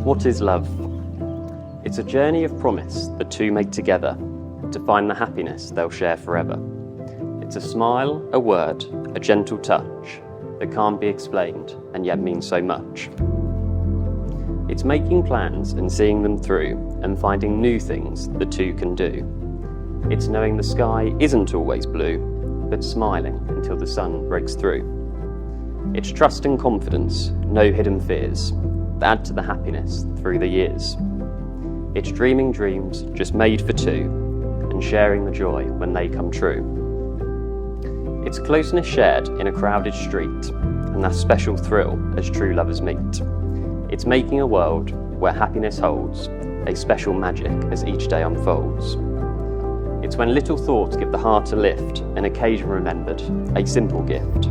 What is love? It's a journey of promise the two make together to find the happiness they'll share forever. It's a smile, a word, a gentle touch that can't be explained and yet means so much. It's making plans and seeing them through and finding new things the two can do. It's knowing the sky isn't always blue, but smiling until the sun breaks through. It's trust and confidence, no hidden fears, that add to the happiness through the years. It's dreaming dreams just made for two and sharing the joy when they come true. It's closeness shared in a crowded street and that special thrill as true lovers meet. It's making a world where happiness holds a special magic as each day unfolds. It's when little thoughts give the heart a lift, an occasion remembered, a simple gift.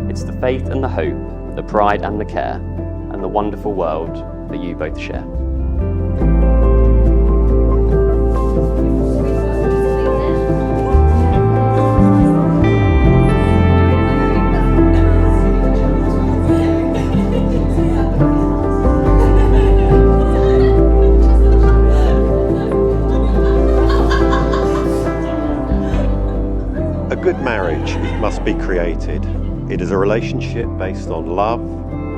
It's the faith and the hope, the pride and the care, and the wonderful world that you both share. A good marriage must be created. It is a relationship based on love,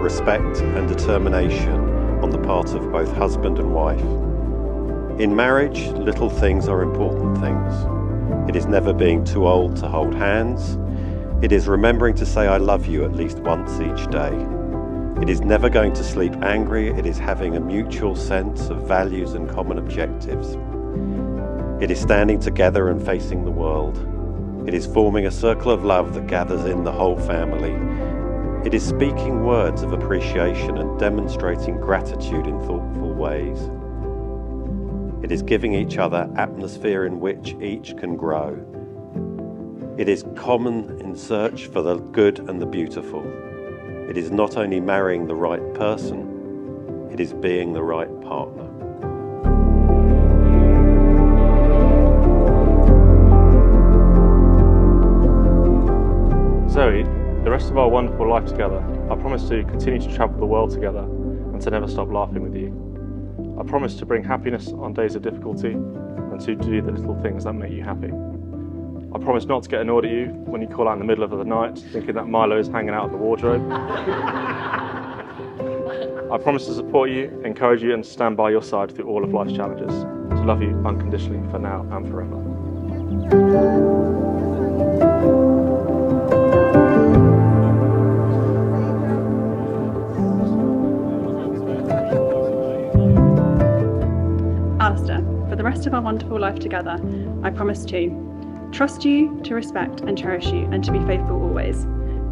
respect and determination on the part of both husband and wife. In marriage, little things are important things. It is never being too old to hold hands. It is remembering to say I love you at least once each day. It is never going to sleep angry. It is having a mutual sense of values and common objectives. It is standing together and facing the world. It is forming a circle of love that gathers in the whole family. It is speaking words of appreciation and demonstrating gratitude in thoughtful ways. It is giving each other atmosphere in which each can grow. It is common in search for the good and the beautiful. It is not only marrying the right person, it is being the right partner. Zoe, the rest of our wonderful life together, I promise to continue to travel the world together and to never stop laughing with you. I promise to bring happiness on days of difficulty and to do the little things that make you happy. I promise not to get annoyed at you when you call out in the middle of the night thinking that Milo is hanging out of the wardrobe. I promise to support you, encourage you and stand by your side through all of life's challenges, to love you unconditionally for now and forever. For the rest of our wonderful life together, I promise to trust you, to respect and cherish you, and to be faithful always.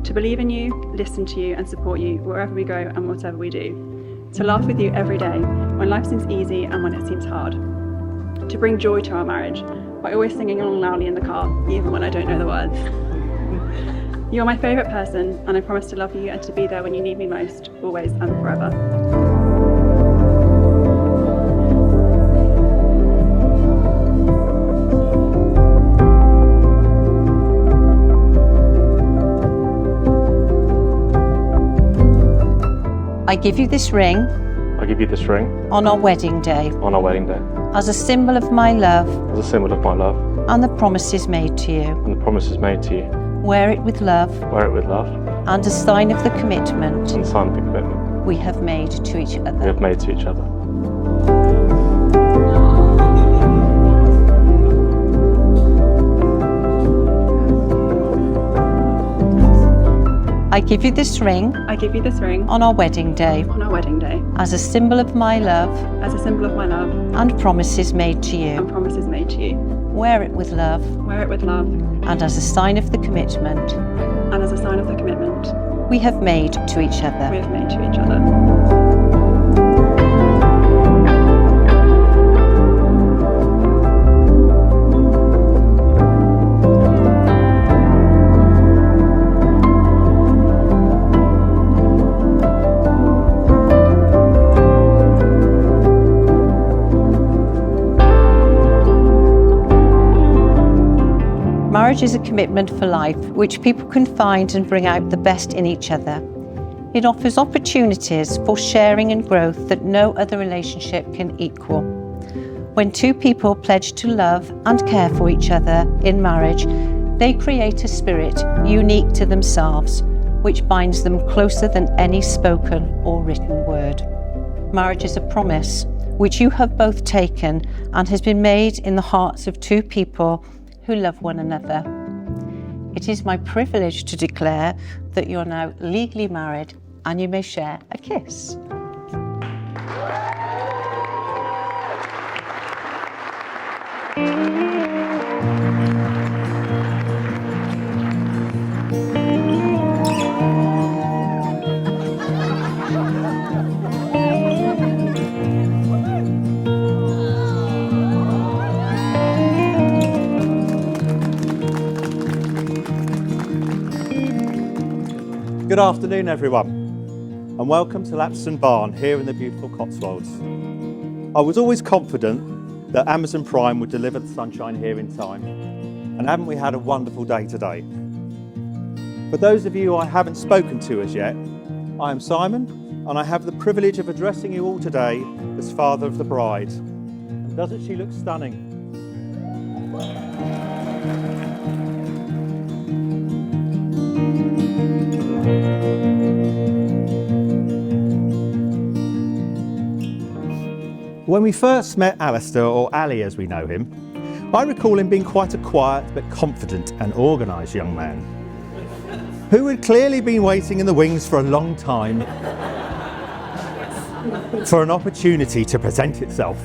To believe in you, listen to you and support you wherever we go and whatever we do. To laugh with you every day when life seems easy and when it seems hard. To bring joy to our marriage by always singing along loudly in the car, even when I don't know the words. You're my favourite person and I promise to love you and to be there when you need me most, always and forever. I give you this ring. I give you this ring on our wedding day. On our wedding day. As a symbol of my love. As a symbol of my love. And the promises made to you. And the promises made to you. Wear it with love. Wear it with love. And a sign of the commitment. And a sign of the commitment. We have made to each other. We have made to each other. I give you this ring. I give you this ring on our wedding day. On our wedding day. As a symbol of my love. As a symbol of my love. And promises made to you. And promises made to you. Wear it with love. Wear it with love. And as a sign of the commitment. And as a sign of the commitment. We have made to each other. We have made to each other. Marriage is a commitment for life, which people can find and bring out the best in each other. It offers opportunities for sharing and growth that no other relationship can equal. When two people pledge to love and care for each other in marriage, they create a spirit unique to themselves, which binds them closer than any spoken or written word. Marriage is a promise which you have both taken and has been made in the hearts of two people who love one another. It is my privilege to declare that you are now legally married and you may share a kiss. Good afternoon, everyone, and welcome to Lapston Barn here in the beautiful Cotswolds. I was always confident that Amazon Prime would deliver the sunshine here in time, and haven't we had a wonderful day today? For those of you I haven't spoken to as yet, I am Simon, and I have the privilege of addressing you all today as father of the bride. And doesn't she look stunning? When we first met Alistair, or Ali as we know him, I recall him being quite a quiet but confident and organised young man, who had clearly been waiting in the wings for a long time for an opportunity to present itself.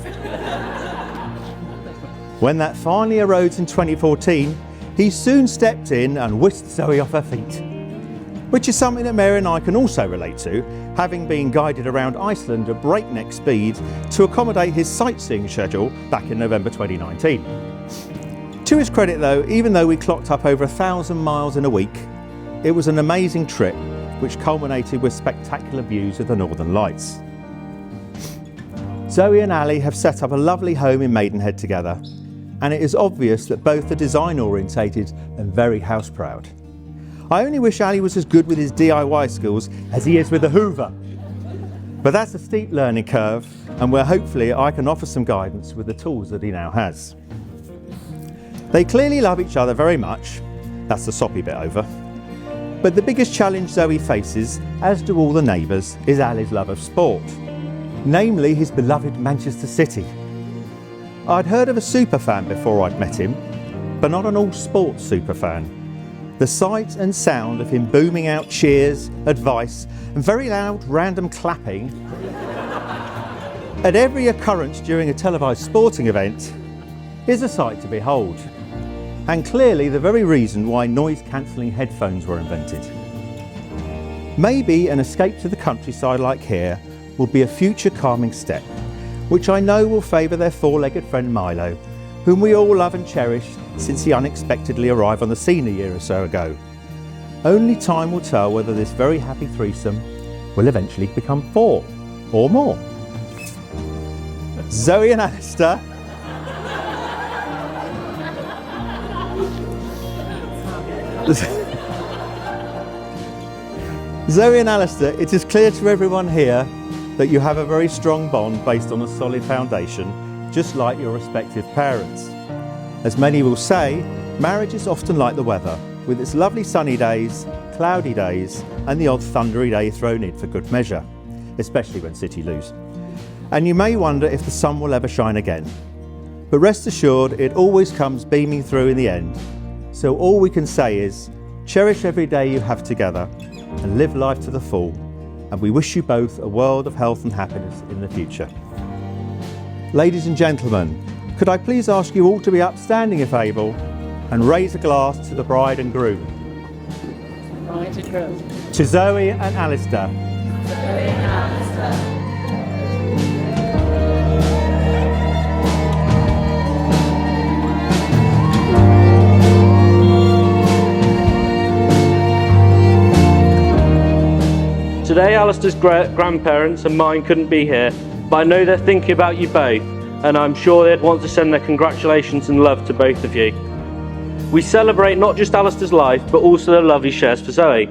When that finally arose in 2014, he soon stepped in and whisked Zoe off her feet, which is something that Mary and I can also relate to, having been guided around Iceland at breakneck speed to accommodate his sightseeing schedule back in November 2019. To his credit though, even though we clocked up over 1,000 miles in a week, it was an amazing trip which culminated with spectacular views of the Northern Lights. Zoe and Ali have set up a lovely home in Maidenhead together, and it is obvious that both are design orientated and very house proud. I only wish Ali was as good with his DIY skills as he is with the Hoover. But that's a steep learning curve, and where hopefully I can offer some guidance with the tools that he now has. They clearly love each other very much. That's the soppy bit over. But the biggest challenge Zoe faces, as do all the neighbours, is Ali's love of sport. Namely his beloved Manchester City. I'd heard of a superfan before I'd met him, but not an all-sports superfan. The sight and sound of him booming out cheers, advice, and very loud random clapping at every occurrence during a televised sporting event is a sight to behold, and clearly the very reason why noise-cancelling headphones were invented. Maybe an escape to the countryside like here will be a future calming step, which I know will favour their four-legged friend Milo, whom we all love and cherish since he unexpectedly arrived on the scene a year or so ago. Only time will tell whether this very happy threesome will eventually become four or more. Zoe and Alistair. Zoe and Alistair, it is clear to everyone here that you have a very strong bond based on a solid foundation, just like your respective parents. As many will say, marriage is often like the weather, with its lovely sunny days, cloudy days, and the odd thundery day thrown in for good measure, especially when City lose. And you may wonder if the sun will ever shine again. But rest assured, it always comes beaming through in the end. So all we can say is, cherish every day you have together and live life to the full. And we wish you both a world of health and happiness in the future. Ladies and gentlemen, could I please ask you all to be upstanding if able and raise a glass to the bride and groom. To Zoe and Alistair. Today Alistair's grandparents and mine couldn't be here, but I know they're thinking about you both, and I'm sure they'd want to send their congratulations and love to both of you. We celebrate not just Alistair's life, but also the love he shares for Zoe.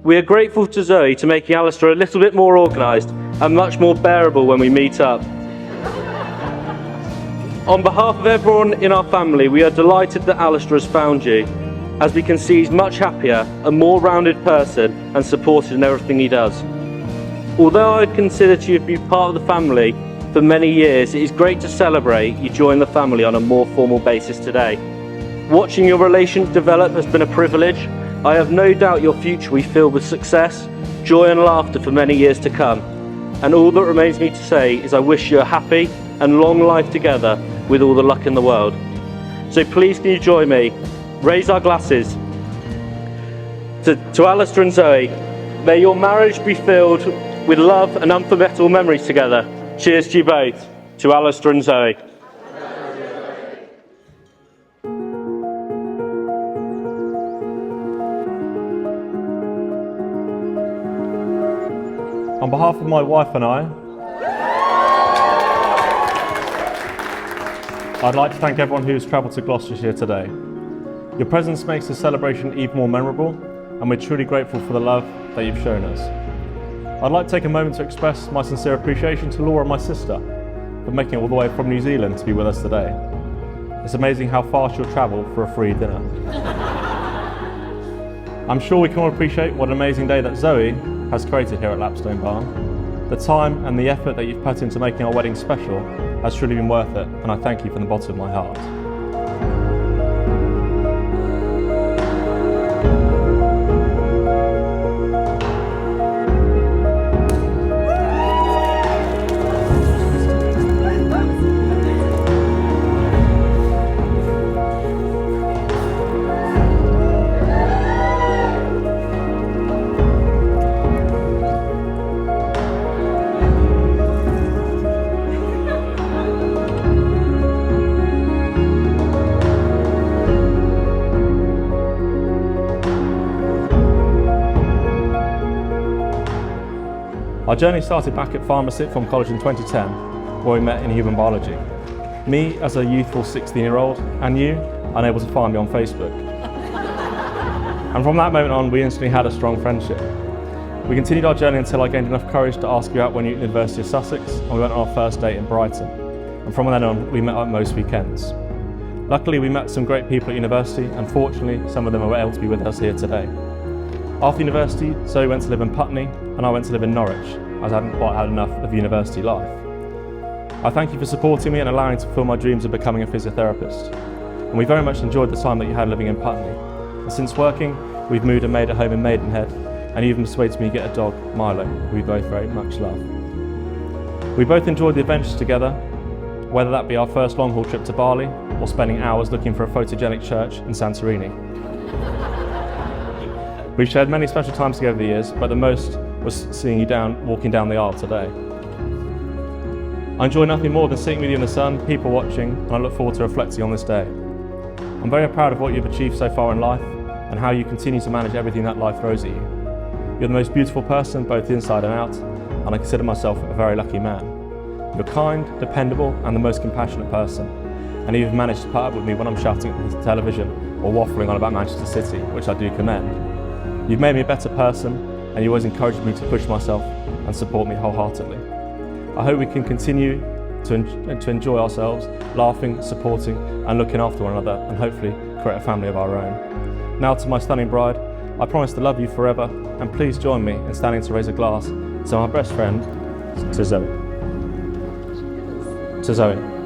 We are grateful to Zoe to making Alistair a little bit more organised and much more bearable when we meet up. On behalf of everyone in our family, we are delighted that Alistair has found you, as we can see he's much happier, a more rounded person and supported in everything he does. Although I would consider you to be part of the family for many years, it is great to celebrate you join the family on a more formal basis today. Watching your relationship develop has been a privilege. I have no doubt your future will be filled with success, joy and laughter for many years to come. And all that remains me to say is I wish you a happy and long life together with all the luck in the world. So please can you join me, raise our glasses to Alistair and Zoe. May your marriage be filled with love and unforgettable memories together. Cheers to you both, to Alistair and Zoe. On behalf of my wife and I'd like to thank everyone who's travelled to Gloucestershire today. Your presence makes the celebration even more memorable, and we're truly grateful for the love that you've shown us. I'd like to take a moment to express my sincere appreciation to Laura, my sister, for making it all the way from New Zealand to be with us today. It's amazing how far she'll travel for a free dinner. I'm sure we can all appreciate what an amazing day that Zoe has created here at Lapstone Barn. The time and the effort that you've put into making our wedding special has truly been worth it, and I thank you from the bottom of my heart. Our journey started back at Pharmacy from college in 2010, where we met in human biology. Me as a youthful 16-year-old, and you, unable to find me on Facebook. And from that moment on, we instantly had a strong friendship. We continued our journey until I gained enough courage to ask you out when you were at the University of Sussex, and we went on our first date in Brighton. And from then on, we met up most weekends. Luckily, we met some great people at university, and fortunately, some of them were able to be with us here today. After university, Zoe went to live in Putney, and I went to live in Norwich, as I hadn't quite had enough of university life. I thank you for supporting me and allowing me to fulfill my dreams of becoming a physiotherapist. And we very much enjoyed the time that you had living in Putney. And since working, we've moved and made a home in Maidenhead, and you even persuaded me to get a dog, Milo, who we both very much love. We both enjoyed the adventures together, whether that be our first long-haul trip to Bali, or spending hours looking for a photogenic church in Santorini. We've shared many special times together over the years, but the most was seeing you walking down the aisle today. I enjoy nothing more than sitting with you in the sun, people watching, and I look forward to reflecting on this day. I'm very proud of what you've achieved so far in life and how you continue to manage everything that life throws at you. You're the most beautiful person, both inside and out, and I consider myself a very lucky man. You're kind, dependable, and the most compassionate person, and you've managed to put up with me when I'm shouting at the television or waffling on about Manchester City, which I do commend. You've made me a better person, and you always encouraged me to push myself and support me wholeheartedly. I hope we can continue to enjoy ourselves, laughing, supporting, and looking after one another, and hopefully create a family of our own. Now to my stunning bride, I promise to love you forever, and please join me in standing to raise a glass to my best friend, to Zoe. To Zoe.